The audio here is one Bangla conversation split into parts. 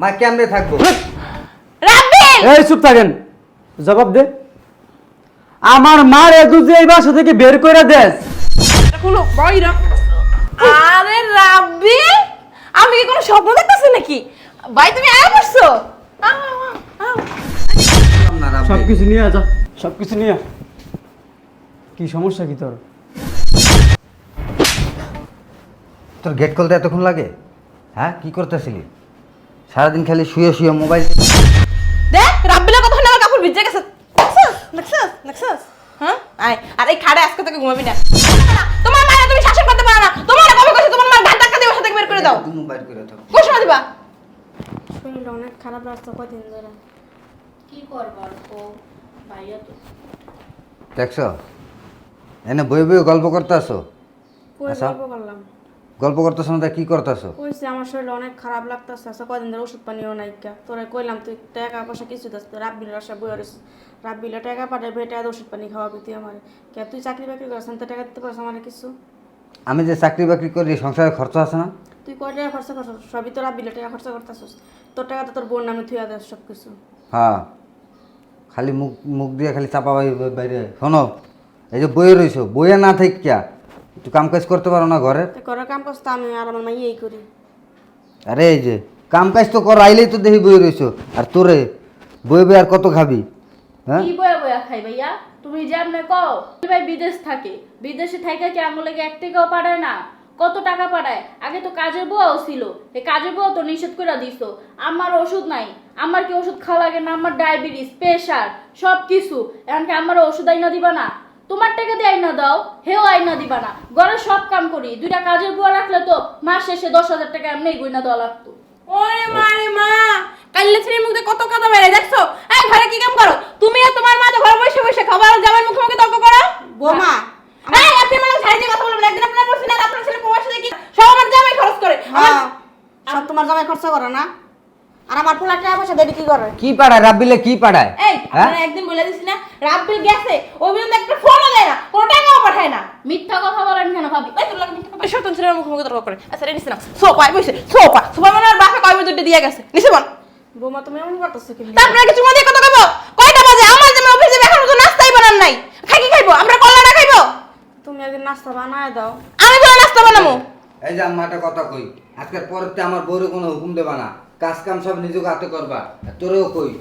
মা কেমনে থাকবো? রাব্বিল এই চুপ থাকেন, জবাব দে। আমার মারে তুই যে এই বাসা থেকে বের করে দেস। খুলো বাইরা। আরে রাব্বিল, আমি কি কোনো স্বপ্ন দেখতেছি নাকি? ভাই তুমি আয়া পড়ছো? না রাব্বিল। সবকিছু নিয়ে যা, সবকিছু নিয়ে। কি সমস্যা কি তোর? তোর গেট খুলতে এতক্ষণ লাগে? হ্যাঁ, কি করতেছিলি? সারাদিন খালি শুয়ে শুয়ে মোবাইল। দেখ রাব্বিলের কথা না, আমার কাপড় ভিজে গেছে। দেখছস? হ্যাঁ? আয়, আর এই খাড়ে আজকে থেকে ঘুমাবি না। তোমার মায়ের তুমি শাসন করতে পারো না। তোমার কবে কইছে তোমার মা ঘাট ধাক্কা দিয়ে ওর সাথে বের করে দাও। তুই মোবাইল করে থাক। কোন সময় দিবা? শরীরটা অনেক খারাপ লাগছে কদিন ধরে। কি করবার ও ভাইয়া তো দেখছো, এনে বই বই গল্প করতেছো। কই আচ্ছা। গল্প করলাম? গল্প করতেছো না, তা কি করতেছো? কইছি আমার শরীরটা অনেক খারাপ লাগতেছে, আচ্ছা কদিন ধরে ওষুধ পানিও নাই কা। তোরে কইলাম তুই টাকা পয়সা কিছু দিস, রাব্বিলের আশা বই রইছিস। রাব্বিলে টাকা পাঠাবে, টাকা ওষুধ পানি খাওয়াবি তুই আমার। কে তুই চাকরি বাকরি করছ না, তো টাকা দিতে পারছ আমার কিছু? আমি যে চাকরি বাকরি করি, সংসারে খরচ আছে না? তুই কয় টাকা খরচা করছ? সবই তো রাব্বিলে টাকা খরচা করতেছিস। তোর টাকা তো তোর বোন নামে থুয়া দেস সব কিছু। হ্যাঁ, খালি মুখ মুখ দিয়ে খালি চাপা বাইরে। শোনো, এই যে বইয়ে রইছো, বইয়ে না থাক কিয়া একটু কাম কাজ করতে পারো না ঘরে? তুই ঘরের কাম করছ, আমি আর আমার মাই এই করি। আরে এই যে কাম কাজ তো কর, আইলেই তো দেখি বইয়ে রইছো। আর তোরে বই বই আর কত খাবি? হ্যাঁ, কি বয়া বয়া খাই ভাইয়া? তুমি যেমনে কও ভাই বিদেশ থাকে, বিদেশে থাইকা কি আঙুলে 1 টাকাও পাঠায় না? কত টাকা পাঠায়? আগে তো কাজের বুয়াও ছিল, এই কাজের বুয়া তো নিষেধ করে দিছো। আমার ওষুধ নাই, আমার কি ওষুধ খাওয়া লাগে না? আমার ডায়াবেটিস, প্রেশার সব কিছু, এখন কি আমার ওষুধ আইনা দিবা না? তোমার টাকা দিয়ে আইনা দাও, হেও আইনা দিবা না। ঘরে সব কাম করি, 2টা কাজের বুয়া রাখলে তো মাস শেষে 10,000 টাকা এমনি গইনা দেওয়া লাগতো। ওরে মা রে মা, কাইলে ছেলের মুখে কত কথা বেরে দেখছো? এই ঘরে কি কাম করো? তুমি আর তোমার মা তো ঘরে বসে বসে খাবার আর জামাই মুখে মুখে তর্ক করো। বৌমা, এই আপনি মানে ছাড়ি দিয়ে কথা বলবেন। একদিন আপনারা বলছেন না আপনার ছেলে প্রবাসে দেখি সব আমার জামাই খরচ করে। হ্যাঁ সব তোমার জামাই খরচা করে না? আর আমার পোলা টাকা পয়সা দেবে কি করে? কি পাড়ায় রাব্বিলে, কি পাড়ায়? এই আপনারা একদিন বলে দিছি না রাব্বিল গেছে, ওই বিন্দু একটা ফোনও দেয় না, কোনো টাকাও পাঠায় না। মিথ্যা কথা বলেন কেন ভাবি? এই তোর লাগে মিথ্যা কথা, শয়তান ছেলের মুখে মুখে তর্ক করে। আচ্ছা রে নিছে না, সোফায় বসে সোফা মানে আর বাপে কয় দুটো দিয়ে গেছে নিছে বল। বৌমা তুমি এমন করতেছো কি? তারপরে কিছু মধ্যে কথা কইবো? কয়টা বাজে? আমার জামাই অফিসে যাবে, এখনো তো নাস্তাই বানান নাই। খাই কি খাইবো? আমরা কল্লাটা খাইবো? তুমি একদিন নাস্তা বানায় দাও। আমি কোনো নাস্তা বানাবো? এই যে আম্মাটা কথা কই, আজকের পরেতে আমার বউরে কোনো হুকুম দেবা না, কাজ কাম সব নিজেকে হাতে করবা। আর তোরেও কই,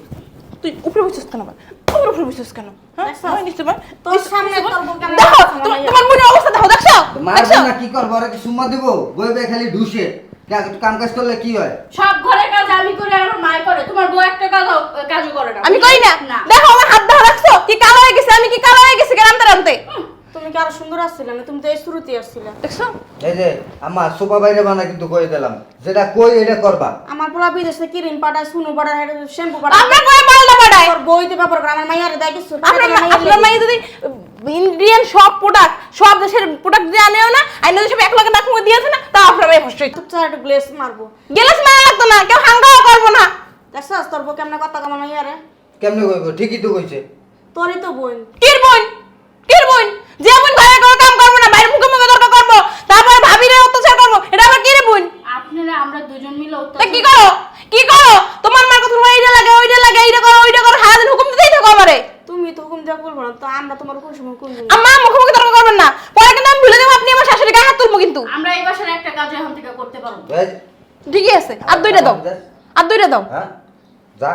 তুই উপরে বসছিস কেন? আমার উপরে বসছিস কেন? হ্যাঁ আমি নিশ্চয় পার তোর সামনে তোর বউ কেমন দেখো করছে আমার মাইয়া? তোমার বোনের অবস্থা দেখো, দেখছো? মারবো না কি করবো? ওরা কি সুম্মা দিব? বই বই খালি ঢুসে। একটু কাম কাজ করলে কি হয়? সব ঘরের কাজ আমি করি আর আমার মাই করে, তোমার বউ একটা কাজও করে না। আমি কই না? না দেখো আমার হাত ধরে রাখছো, কি কালো হয়ে গেছে, আমি কি কালো হয়ে গেছি রামতে রামতে। তুমি কি আরো সুন্দর আসছিলে না? তুমি তো এই শুরুতে আসছিলে। দেখছো? এই যে আম্মা সোফা বাইরে বানা কিন্তু কই দিলাম, যেটা কই এটা করবা। আমার পোলা বিদেশে ক্রিম পাঠায়, সুনু পাঠায়, শ্যাম্পু পাঠায়। আমরা কই পাল্টা পাঠাই? তোর বইতে ব্যাপার করে আমার মাইয়ারে দেয় কিছু? আপনার মাই যদি ইন্ডিয়ান সব প্রোডাক্ট, সব দেশের প্রোডাক্ট দিয়ে আনেও না, আইনা সব 1 লাখ টাকা মুখে দিয়েছে না, তাও আপনার মাই ফসই। চুপচাপ একটু গ্লেস মারবো। গেলাস মারা লাগতো না, কেউ হাঙ্গাও করবো না। দেখছস তোর বউ কেমনে কথা কম মাইয়ারে? কেমনে কইবো? ঠিকই তো কইছে। তোরই তো বোন। কির বোন? কির বোন? যে বোন ঘরে কোনো কাম করবো না, বাইরে মুখে মুখে তর্ক করবো, তারপর ভাবিরে অত্যাচার করবো, এটা আবার কিরে বোন? আপনারা আমরা দুজন মিলে তা কি করো? কি করো? তোমার মার কথা এইটা লাগে, এইটা করো, সারাদিন হুকুম দিতেই থাকো আমারে। তুমি তো হুকুম দেওয়া করবো না, তো আমরা তোমার কোন সময় করবো? আম্মা মুখে মুখে তর্ক করবেন না, পরে কিন্তু আমি ভুলে যাবো আপনি আমার শাশুড়ি গায়ে হাত তুলবো কিন্তু। আমরা এই বাসার একটা কাজ এখন থেকে করতে পারবো। এই, ঠিকই আছে, আর দুইটা দাও, আর দুইটা দাও। হ্যাঁ যা,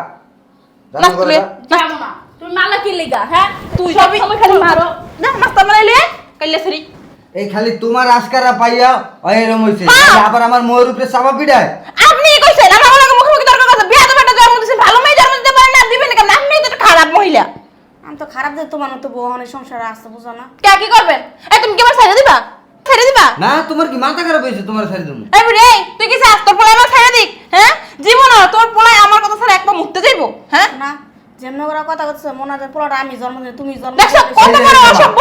যা না করে তুলে যা। যাবো না, তুমি মালা কি লেগা? হ্যাঁ তুই সব সবই সময় খালি ফোন মারো করো। না, নাস্তা বানাইলে কাইলে সরি। এই খালি তোমার আজকারা পাইয়া এরম হইছে, হ্যাঁ। আবার আমার মোয়ের উপরে চাপা পিটায়। আপনি কি কইছেন? আমার হলো মুখে মুখে তর্ক করতে, বিয়া তো বেটা জন্ম দিয়েছেন, ভালো মেয়ে জন্ম দিতে পারেন না, দিবেন কেন? আপনি তো একটা খারাপ মহিলা। আমি তো খারাপ যে তোমার তো বউ অনেক সংসারে আসছে, বুঝো না? কে কি করবেন? এই তুমি কি আমার ছেড়ে দিবা? ছেড়ে দিবা? না, তোমার কি মাথা খারাপ হয়েছে? তোমার ছেড়ে দেবো? এই বুড়ি, তুই কি চাস তোর পোলা আমার ছেড়ে দিক? হ্যাঁ জীবন তোর পোলা আমার কথা ছাড়া একবার মুততে যাইবো? হ্যাঁ না, যেমন করে কথা বলছো মনে হয় পোলাটা আমি জন্ম দিই, তুমি জন্ম দেখছো দিয়েছো। কত বড় অসভ্য।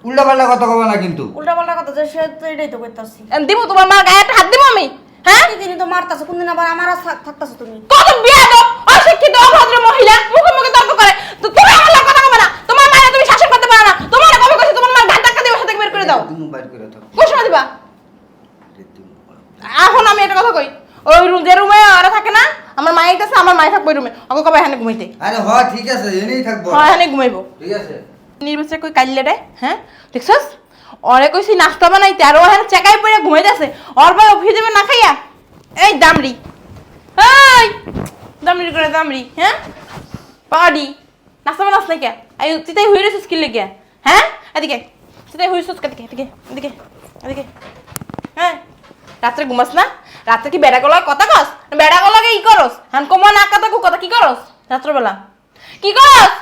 উল্টা পাল্টা কথা কবা না কিন্তু। উল্টা পাল্টা কথা যে সে তো এটাই তো করতেছি। দিব তোমার মার গায়ে একটা হাত দিব আমি? হ্যাঁ প্রতিদিনই তো মারতাছো, কোনদিন আবার আমার থাকতাছো তুমি। কত বিয়াদব, অশিক্ষিত, অভদ্র মহিলা, মুখে মুখে তর্ক করে। তো তুমি আমার লাগে কথা কবে না? তোমার মায়ের তুমি শাসন করতে পারো না। তোমার কবে কইছে তোমার মার ঘাট ধাক্কা দিয়ে ওর সাথে বের করে দাও? তুমি বাইর করে দাও। কোন সময় দিবা? এখন আমি একটা কথা কই, ওই রুম যে রুমে ওরা থাকে না, আমার মায়ের আইতাছে আমার মাই থাকবো রুমে ওকে কবে এখানে ঘুমাইতে আরে হ ঠিক আছে এনেই থাকবো হ্যাঁ এখানে ঘুমাইবো ঠিক আছে নির্বাচন কই কাইলে রে হ্যাঁ দেখছস ওরে কইছি নাস্তা বানাইতে আর ও এখানে চেকাই পড়ে ঘুমাইতেছে ওর ভাই অফিস যাবে না খাইয়া এই দামড়ি এই দামড়ি করে দামড়ি হ্যাঁ পাড়ি নাস্তা বানাস না কে আই তুই হয়ে রেছিস কি লেগে হ্যাঁ এদিকে তুই হইছিস এদিকে এদিকে এদিকে এদিকে হ্যাঁ রাত্রে ঘুমাস না রাত্রে কি বেড়া গলায় কথা কস বেড়া গলাকে ই করস হান কমা না কথা কথা কি করস রাত্রবেলা কি করস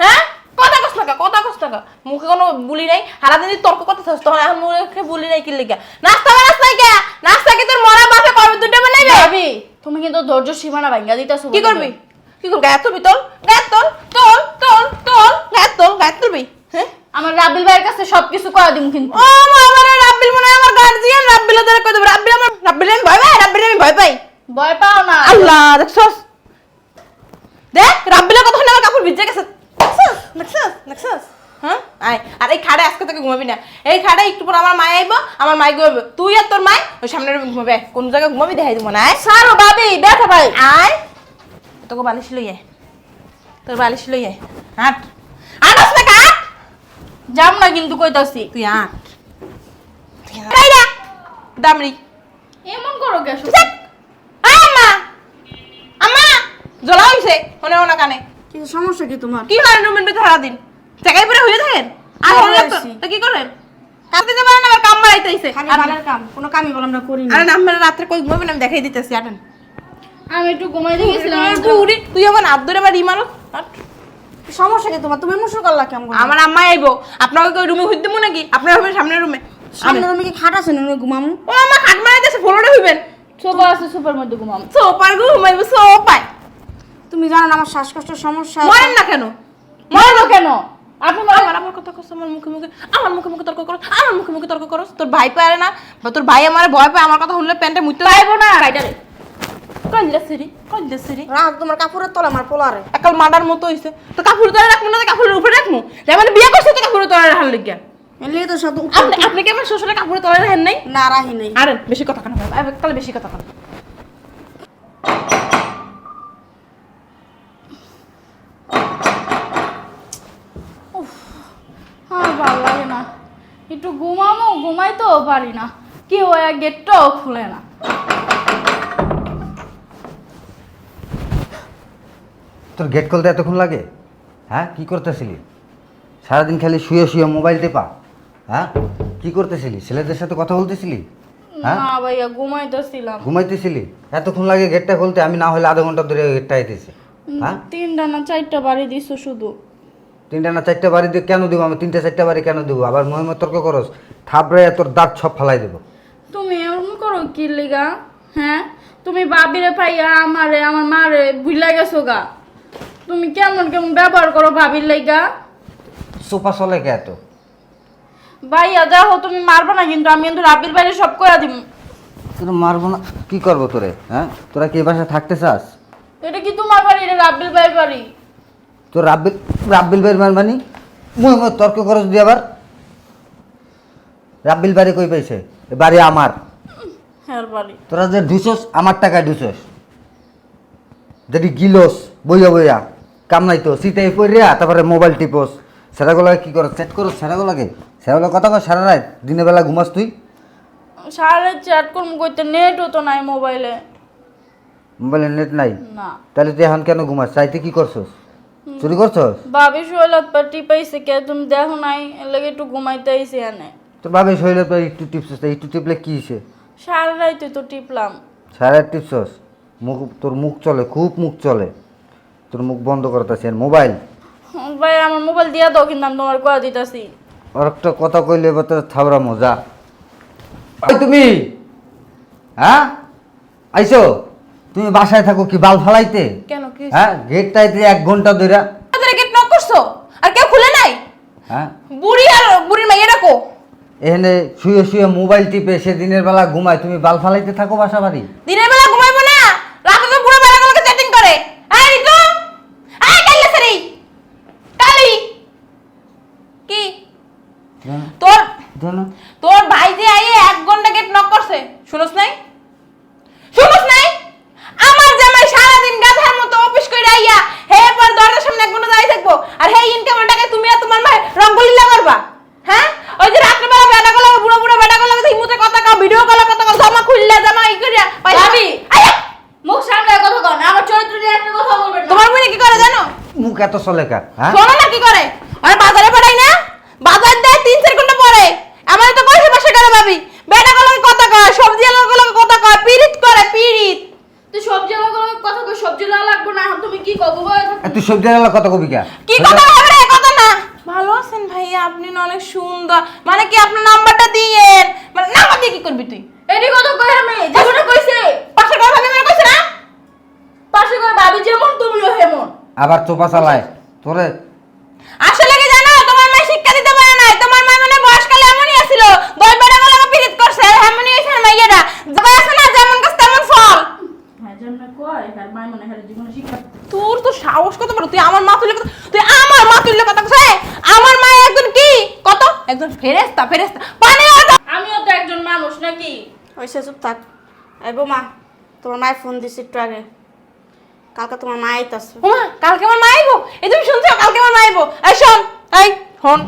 হ্যাঁ কথা কস না কথা কস না মুখে কোনো বুলি নাই সারাদিন তর্ক কথা থাকস তখন এখন মুখে বুলি নাই কি লেগে নাস্তা বানাস নাই কে নাস্তা কি তোর মরা বাপে করবে দুটো বানাইবে ভাবি তুমি কিন্তু ধৈর্য সীমানা ভাঙ্গা দিতেছো কি করবি কি করবি গায়ে তুলবি তোল গায়ে তোল তোল তোল তোল গায়ে তুলবি হ্যাঁ আমার রাবিল ভাইয়ের কাছে সবকিছু করা দিম কিন্তু ও আমার রাব্বিল মনে হয় আমার গার্জিয়ান রাব্বিল ধরে কই দেব রাব্বিল আমার রাব্বিল আমি ভয় পাই ভয় পাও না আল্লাহ দেখছস দেখ রাব্বিলের কথা শুনে আমার কাপড় ভিজে গেছে দেখছস হ্যাঁ আয় আর এই খাড়ে আজকে তোকে ঘুমাবি না এই খাড়ে একটু পর আমার মা আইবো আমার মাই ঘুমাবে তুই আর তোর মাই ওই সামনের রুমে ঘুমাবে কোন জায়গায় ঘুমাবি দেখাই দেবো না আয় সারো ভাবি ব্যথা ভাই আয় তোকে বালিশ লই আয় তোর বালিশ লই আয় হাট আটস না কাট যাম না কিন্তু কইতাছি তুই আট এই রে দামড়ি এমন করো কেন আম্মা আম্মা জ্বলা হইছে মনে হয় না কানে কিছু সমস্যা কি তোমার কি হয় রুমের ভিতরে সারাদিন জায়গায় পরে হয়ে থাকেন আর হয়ে হলে তো আছি। তো কি করেন কাঁদতে যাবেন না আবার কাম বাড়াইতেছে খালি ভালোর কাম কোনো কামই বল আমরা করি না আরে নাম রাত্রে কই ঘুমাবেন আমি দেখাই দিতেছি আটেন আমি একটু ঘুমাইতে গেছিলাম তুই তুই আমার হাত ধরে আবার রিমারো সমস্যা কি তোমার তুমি মুসুর করলা কেমন আমার আম্মা আইবো আপনাকে ওই রুমে হইতে মনে নাকি আপনার হবে সামনের রুমে সামনে তুমি কি খাট আছে না ঘুমামু ও আমার খাট মারাইতেছে ফ্লোরে হইবেন সোফা আছে সোফার মধ্যে ঘুমাম সোপার ঘুমাইবো সোপায় তুমি জানো না আমার শ্বাসকষ্টের সমস্যা আছে। মরেন না কেন মরো কেন আপনি মরো আমার কথা কস আমার মুখে মুখে তর্ক করো আমার মুখে মুখে তর্ক করো তোর ভাই পারে না বা তোর ভাই আমার ভয় পায় আমার কথা শুনলে প্যান্টে মুইতে পাইবো না বাইটারে কইলে সিরি রাত তোমার কাপড়ের তলা আমার পোলারে একাল মাডার মতো হইছে তো কাপড় তলে রাখবো না তো কাপড়ের উপরে রাখবো যেমন বিয়ে করছে তো কাপড়ের তলে রাখার লাগিয়া এলে তো সব আপনি আপনি কি আমার শ্বশুরের কাপড়ের তলে রাখেন নাই না রাহি নেই আরে বেশি কথা কেন তাহলে বেশি কথা কেন আর ভালো লাগে না একটু ঘুমামো ঘুমাইতেও পারি না কেউ এক গেটটাও খুলে না তোর গেট খুলতে এতক্ষণ লাগে হ্যাঁ কি করতেছিলি সারাদিন খালি শুয়ে শুয়ে মোবাইল টেপা হ্যাঁ কি করতেছিলি ছেলেদের সাথে কথা বলতেছিলি হ্যাঁ না ভাইয়া ঘুমাইতেছিলাম ঘুমাইতেছিলি এতক্ষণ লাগে গেটটা খুলতে আমি না হলে আধা ঘন্টা ধরে গেটটা আইতেছি হ্যাঁ 3টা না 4টা বাড়ি দিছো শুধু 3টা না 4টা বাড়ি দিয়ে কেন দেবো আমি 3টা 4টা বাড়ি কেন দেবো আবার মহিমা তর্ক করস থাপড়ে তোর দাঁত সব ফালাই দেবো তুমি এমন করো কি লিগা হ্যাঁ তুমি ভাবিরে পাইয়া আমারে আমার মারে ভুইলা গেছো গা তুমি কেমন কেমন ব্যবহার করো ভাবির লাইগা সোফা চলে কে এত ভাইয়া দেখো তুমি মারবা না কিন্তু আমি কিন্তু রাবির বাইরে সব কইরা দিম তোরা মারবো না কি করবো তোরে হ্যাঁ তোরা কি এ বাসায় থাকতে চাস এটা কি তোমার বাড়ি এটা রাবির ভাইয়ের বাড়ি তোর রাব্বিল ভাইয়ের মারবানি মহিমা তর্ক করস দিয়ে আবার রাব্বিল বাড়ি কই পাইছে এ বাড়ি আমার হ্যাঁ বাড়ি তোরা যে ঢুসোস আমার টাকায় ঢুসোস যদি গিলোস বইয়া বইয়া কাম নাই তো সিটাই পড়িয়া তারপরে মোবাইল টিপোস সেটাগুলো কি করো সেট করো সেটাগুলোকে সেগুলো কথা কর সারা রাত দিনের বেলা ঘুমাস তুই সারা চ্যাট করবো কইতে নেটও তো নাই মোবাইলে মোবাইলে নেট নাই না তাহলে তুই এখন কেন ঘুমাস চাইতে কি করছস চুরি করছস ভাবি শৈলাত পাটি পাইছে কে তুমি দেখো নাই এর লাগে একটু ঘুমাইতে আইছে এনে তো ভাবে শরীরে তো একটু টিপসস একটু টিপলে কি হয়েছে সারা রাইতে তো টিপলাম সারা রাত টিপসস মুখ তোর মুখ চলে খুব মুখ চলে তোর মুখ বন্ধ করতেছে মোবাইল ভাই আমার মোবাইল দিয়া দাও কিন্তু আমি তোমার কয়া দিতাছি আর একটা কথা কইলে এবার তোর থাবড়া মজা ওই তুমি হ্যাঁ আইছো তুমি বাসায় থাকো কি বাল ফালাইতে কেন কি হ্যাঁ গেটটাইতে 1 ঘন্টা ধরে তাদের গেট নক করছো আর কেউ খুলে নাই হ্যাঁ বুড়ি আর বুড়ির মাইয়া রাখো এখানে শুয়ে শুয়ে মোবাইল টিপে সে দিনের বেলা ঘুমায় তুমি বাল ফালাইতে থাকো বাসা বাড়ি দিনের বেলা ঘুমাইবো না রাতে তো পুরো বেলা আমাকে চ্যাটিং করে এই রিতু এই কাইলে সরি কালি কি তোর জানো তোর ভাই যে আইয়ে 1 ঘন্টা গেট নক করছে শুনছ নাই আমার জামাই সারা দিন মুখ এত চলে কা হ্যাঁ শোনো না কি করে আর বাজারে পাঠাই না বাজার দেয় 3-4 ঘন্টা পরে আমার তো কইছে পাশে করে ভাবি বেটা গুলো কথা কয় সবজি গুলো কথা কয় পিরিত করে পিরিত তুই সবজি লাগলো কথা কই সবজি লাগবো না তুমি কি কবো বল তুই সবজি আলা কথা কবি কা কি কথা হবে রে কথা না ভালো আছেন ভাইয়া আপনি না অনেক সুন্দর মানে কি আপনার নাম্বারটা দিয়েন মানে নাম্বার দিয়ে কি করবি তুই এডি কথা কই আমি জীবনে কইছে পাশে করে ভাবি মানে কইছে না পাশে করে ভাবি যেমন তুমিও হেমন আবার চোপা চালায় তোরে আসলে কি জানো তোমার মা শিক্ষা দিতে পারে না তোমার মা মানে বয়সকালে এমনই ছিল দই বেড়া গুলো পিরিত করছে এমনই হইছে মাইয়ারা যবে আছে না যেমন গাছ তেমন ফল হ্যাঁ যেমন কয় আর মাই মনে হয় জীবনে শিক্ষা তোর তো সাহস কত বড় তুই আমার মা তুলে তুই আমার মা তুলে কথা কইছ আমার মা একজন কি কত একজন ফেরেশতা ফেরেশতা পানি ওটা আমিও তো একজন মানুষ নাকি হয়েছে চুপ থাক এই বৌমা তোমার মায়ের ফোন দিছি একটু আগে কালকে তোমার মা আইতাছে ওমা কালকে আমার মা আইবো এই তুমি শুনছো কালকে আমার মা আইবো এই শোন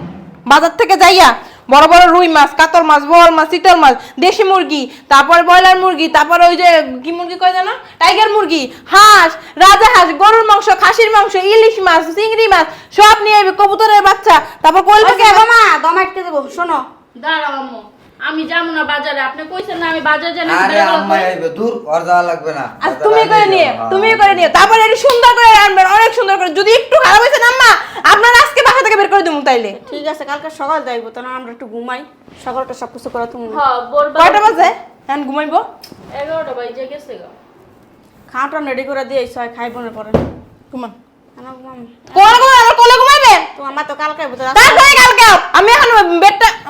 বাজার থেকে যাইয়া বড় বড় রুই মাছ কাতল মাছ বোয়াল মাছ চিতল মাছ দেশি মুরগি তারপরে ব্রয়লার মুরগি তারপরে ওই যে কি মুরগি কয় জানো টাইগার মুরগি হাঁস রাজা হাঁস গরুর মাংস খাসির মাংস ইলিশ মাছ চিংড়ি মাছ সব নিয়ে আইবে কবুতরের বাচ্চা তারপর কইল ওকে বৌমা দম আটকে দেবো শোনো দাঁড়াও আম্মু আমি যাবো না বাজারে আপনি কইছেন না আমি বাজার জানি আরে আম্মা আইবে দূর আর যাওয়া লাগবে না আজ তুমি করে নিও তারপরে এটি সুন্দর করে রান্নাবেন অনেক সুন্দর করে যদি একটু খারাপ হয়েছে না আম্মা আপনার আজকে বাসা থেকে বের করে দেবো তাইলে ঠিক আছে কালকে সকাল যাইবো তাহলে আমরা একটু ঘুমাই সকালটা সব কিছু করা তুমি হ্যাঁ বলবা কয়টা বাজে এখন ঘুমাইবো 11টা বাজে গেছে গো খাওয়াটা রেডি করে দিয়ে সবাই খাইবো না পরে ঘুমান কেন ঘুমাম আমার কোলে ঘুমাইবেন তোমার মা তো কালকে আইবো তো তারপরে কালকে আমি এখন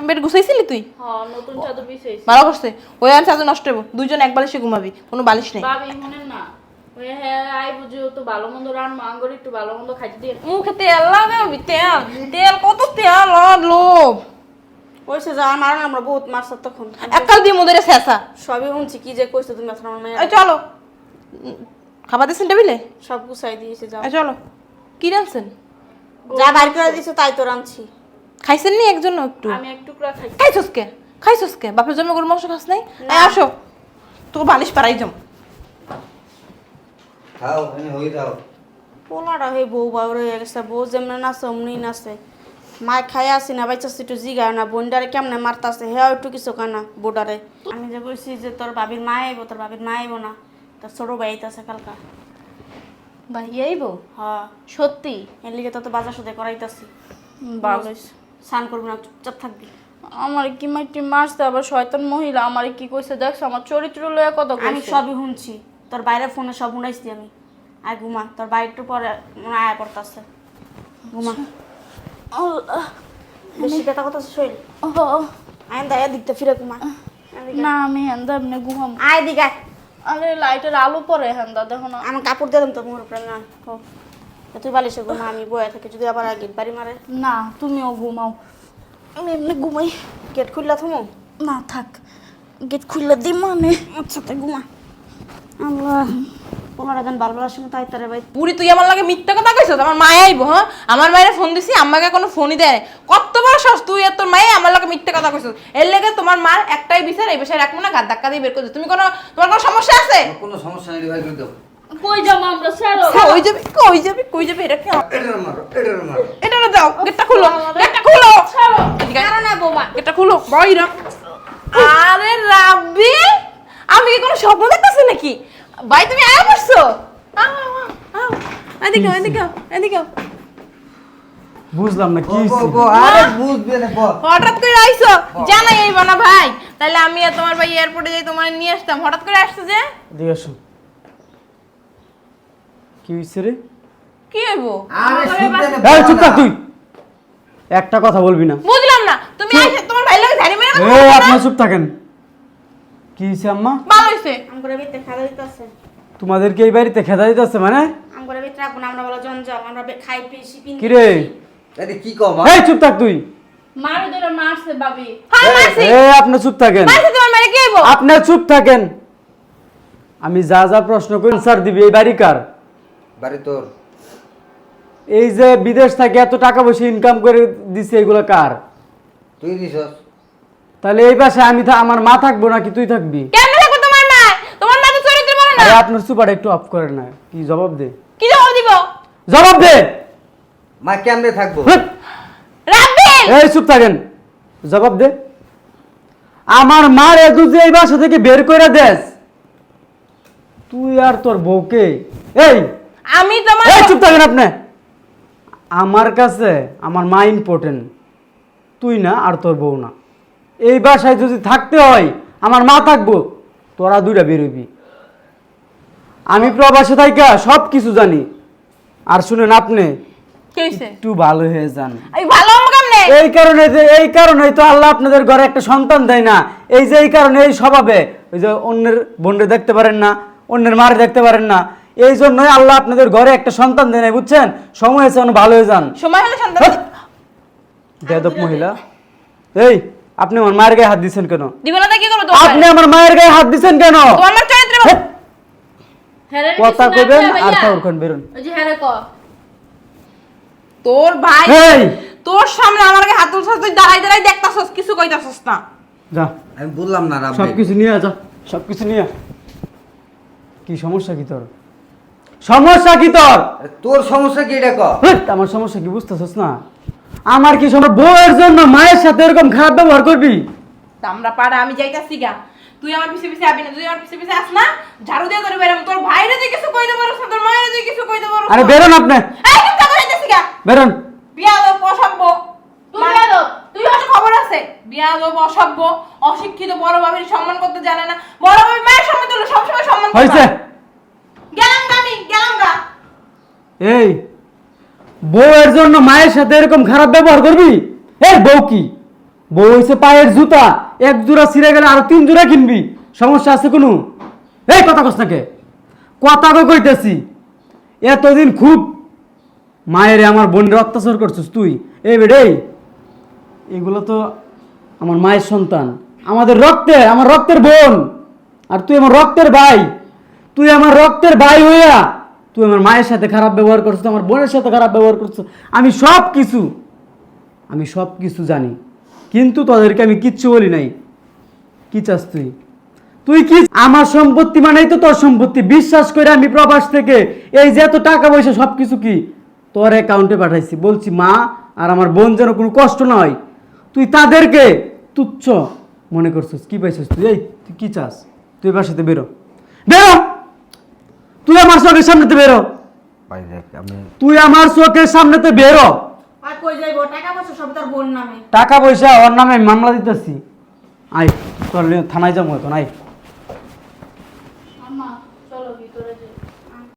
বেড গুছাইছিলি তুই হ্যাঁ নতুন চাদর বিছাইছি ভালো করছে ওই আর চাদর নষ্ট হইব দুইজন এক বালিশে ঘুমাবি কোনো বালিশ নেই ভাবি শুনেন না ওই হ্যাঁ আই বুঝিও তো ভালো মন্দ রান্না আঙ্গুর একটু ভালো মন্দ খাইতে দিয়ে মুখে তেল লাগাবি তেল তেল কত তেল আর লোভ কইছে যা আমার আমরা বহুত মারছ তখন এককাল দিয়ে মোদের শেষা সবই শুনছি কি যে কইছে তুমি এখন আমার মেয়ে এই চলো খাবার দিয়েছেন টেবিলে সব গুছাই দিয়েছে যাও এই চলো কি রাখছেন যা বাইর করে দিয়েছে তাই তো রাঁধছি খাইছেন নি একজন একটু আমি এক টুকরা খাই খাইছস কে বাপের জন্ম করে মাংস খাস নাই এই আসো তোকে বালিশ পারাই যাম খাও আমি হই দাও পোলাটা হয়ে বউ বাউর হয়ে গেছে বউ যেমন নাচে অমনি নাচে মায় খাই আসি না বাইচাস একটু জিগায় না বোনডারে কেমনে মারতাছে হেও একটু কিছু কানা বোডারে আমি যে বলছি যে তোর বাবির মা আইব তোর বাবির মা আইব না তোর ছোট ভাই আইতাছে কালকা ভাই আইবো হ্যাঁ সত্যি এর লিগে তো বাজার সাথে করাইতাছি ভালো স্নান করবি না চুপচাপ থাকবি আমার কি মাইটি মারছে আবার শয়তান মহিলা আমার কি কইছে দেখছ আমার চরিত্র লয়া কত আমি কইছে সবই শুনছি তোর বাইরে ফোনে সব শুনাইছি আমি আর ঘুমা তোর বাইরে একটু পরে মনে আয়া পড়তাছে ঘুমা বেশি কথা কথা শৈল আইন দায়া দিকতে ফিরে ঘুমা না আমি হেন্দা এমনি ঘুমাম আয় দিকে আয়। আরে লাইটের আলো পরে হেন্দা দেখো না আমি কাপড় দিয়ে দিলাম তোর মুখের উপরে না হো। তুই বালিশে ঘুমা আমি বয়ে থাকি যদি আবার আগে বাড়ি মারে না তুমিও ঘুমাও আমি এমনি ঘুমাই গেট খুললা থমো না থাক গেট খুললে দিই মানে আচ্ছা তাই ঘুমা আল্লাহ পোলার দেন বারবার সময় তাই তারে ভাই পুরি তুই আমার লাগে মিথ্যা কথা কইছস আমার মায়ে আইবো হ্যাঁ আমার মায়ের ফোন দিছি আম্মাকে কোনো ফোনই দেয় নাই। কত বড় সাহস তুই আর তোর মায়ে আমার লাগে মিথ্যা কথা কইছস এর লাগে তোমার মার একটাই বিচার এই বিষয়ে রাখবো না গাদ ধাক্কা দিয়ে বের করে দিও। তুমি কোনো তোমার কোনো সমস্যা আছে কোনো সমস্যা নেই ভাই করে দাও কই যাবো আমরা ছাড়ো কই যাবে এটা কি এটার মারো এটা না দাও গেটটা খুলো ছাড়ো কারণ না বৌমা গেটটা খুলো বাইরা আরে রাব্বি আমি কি কোনো স্বপ্ন দেখতেছি নাকি ভাই তুমি আয়া পড়ছো এদিকে বুঝলাম না কি বো হইছে? বো আরে বুঝবে না বো হঠাৎ করে আইছো জানাই আইবা না ভাই তাহলে আমি আর তোমার ভাই এয়ারপোর্টে যাই তোমার নিয়ে আসতাম হঠাৎ করে আসছো যে এদিকে আসো কি হইছে রে কি হইবো আরে শুনতে না এই চুপ থাক তুই একটা কথা বলবি না বুঝলাম না তুমি আইছো তোমার ভাই লাগে ঝাড়ি মেরে এই আপনি চুপ থাকেন কি হইছে আম্মা ভালো হইছে আমগরে ভিতরে খাওয়া দিতেছে তোমাদেরকে এই বাড়িতে খেদা দিতেছে মানে আমগরে ভিতরে রাখবো না আমরা বলো জঞ্জাল আমরা খাই পিসি পিন কি রে আরে কি কও মা এই চুপ থাক তুই মারো ধরে মারছে ভাবি হ্যাঁ মারছি এই আপনি চুপ থাকেন মারছি তোমার মারে কি হইবো আপনি চুপ থাকেন আমি যা যা প্রশ্ন করি স্যার দিবি এই বাড়ি কার বাড়ি তোর এই যে বিদেশ থেকে এত টাকা পয়সা ইনকাম করে দিছে এগুলো কার তুই দিছস তাহলে এই পাশে আমি আমার মা থাকবো নাকি তুই থাকবি কেমনে থাকো তোমার মা তোমার মা তো চরিত্র বলো না আরে আপনার সুপার একটু অফ করে না কি জবাব দে কি জবাব দিব জবাব দে মা কেমনে থাকবো? হুট! রাব্বিল এই চুপ থাকেন, জবাব দে। আমার মারে তুই যে এই বাসা থেকে বের করে দেস, তুই আর তোর বউকে। এই আমি তোমার এই চুপ থাকেন আপনি। আমার কাছে আমার মা ইম্পর্টেন্ট, তুই না আর তোর বউ না। এই বাসায় যদি থাকতে হয় আমার মা থাকবো, তোরা দুইটা বেরোবি। আমি প্রবাসে থাইকা সব কিছু জানি। আর শুনেন, আপনি কি হইছে? একটু ভালো হয়ে যান। এই ভালো হবো কেমনে? এই কারণে তো আল্লাহ আপনাদের ঘরে একটা সন্তান দেয় না। এই যে এই কারণে, এই স্বভাবে, ওই যে অন্যের বোনরে দেখতে পারেন না, অন্যের মারে দেখতে পারেন না, এই জন্যই আল্লাহ আপনাদের ঘরে একটা সন্তান দেয় না, বুঝছেন? সময় হয়েছে, ভালো হয়ে যান। সময় হলে সন্তান বেয়াদব মহিলা। এই আপনি আমার মায়ের গায়ে হাত দিচ্ছেন কেন? দিব না তো কি করব? আপনি আমার মায়ের গায়ে হাত দিচ্ছেন কেন? তোমার মার চরিত্র হেৎ! হ্যাঁ রে, কথা কিছু না কইবেন কইয়া আর ভাইয়া। খাওয়ার খান, বেরোন। ওই যে হ্যাঁ রে ক। তোর ভাই এই তোর সামনে আমার গায়ে হাত তুলছস, তুই দাঁড়াই দাঁড়াই দেখতাছস, কিছু কইতাছস না। যা, আমি বললাম না রাব্বিল। সবকিছু নিয়ে যা, সবকিছু নিয়ে। কি সমস্যা কি তোর? সমস্যা কি তোর? তোর সমস্যা কি এটা ক? হেৎ, আমার সমস্যা কি বুঝতেছস না? আমার কি সমস্যা? বউয়ের জন্য মায়ের সাথে এরকম খারাপ ব্যবহার করবি? আমরা পাড়া আমি যাইতাছি গা, তুই আমার পিছে পিছে আবি না, তুই আমার পিছে পিছে আস না, ঝাড়ু দিয়ে ধরে বেরাম। তোর ভাইরে তুই কিছু কইতে পারছ না, তোর মায়েরে তুই কিছু কইতে পারছ না। আরে বেরোন আপনি, এই চুপ থাকো, যাইতাছি গা। বেরোন। বিয়াদব অসভ্য, তুই বেয়াদব, তুই তোর খবর আছে? বিয়াদব অসভ্য অশিক্ষিত, বড় বাবির সম্মান করতে জানে না। বড় বাবির মায়ের সম্মান দিলে সবসময় সম্মান করতে হয়েছে। হয়। গেলাম গা, আমি গেলাম গা। এই বউয়ের জন্য মায়ের সাথে এরকম খারাপ ব্যবহার করবি? এই বউ কি? বউ হইছে পায়ের জুতা, এক জোড়া ছিঁড়ে গেলে আরো 3 জোড়া কিনবি। সমস্যা আছে কোনো? এই কথা কস নাকে, কথা কইতেছি। এতদিন খুব মায়ের আমার বোনের অত্যাচার করছিস তুই। এই বেডে, এগুলো তো আমার মায়ের সন্তান, আমাদের রক্তে, আমার রক্তের বোন। আর তুই আমার রক্তের ভাই। তুই আমার রক্তের ভাই হইয়া তুই আমার মায়ের সাথে খারাপ ব্যবহার করছিস, আমার বোনের সাথে খারাপ ব্যবহার করছিস। আমি সব কিছু জানি, কিন্তু তোদেরকে আমি কিচ্ছু বলি নাই। কি চাস তুই? তুই কি আমার সম্পত্তি মানেই তো তোর সম্পত্তি? বিশ্বাস করে আমি প্রবাস থেকে এই যে এত টাকা পয়সা সব কিছু কি তোর অ্যাকাউন্টে পাঠাইছি, বলছি মা আর আমার বোন যেন কোনো কষ্ট না হয়। তুই তাদেরকে তুচ্ছ মনে করছিস। কি পাইছিস তুই? এই তুই কি চাস? তুই বাসাতে বেরো, বেরো। তুই আমার চোখের সামনেতে বেরো, ভাই দেখ, আমি তুই আমার চোখের সামনেতে বেরো। আর কই যাইবো? টাকা পয়সা সব তার বোন নামে। টাকা পয়সা ওর নামে মামলা দিতেছি। আয়, তোর থানায় যাবো এখন, আয়।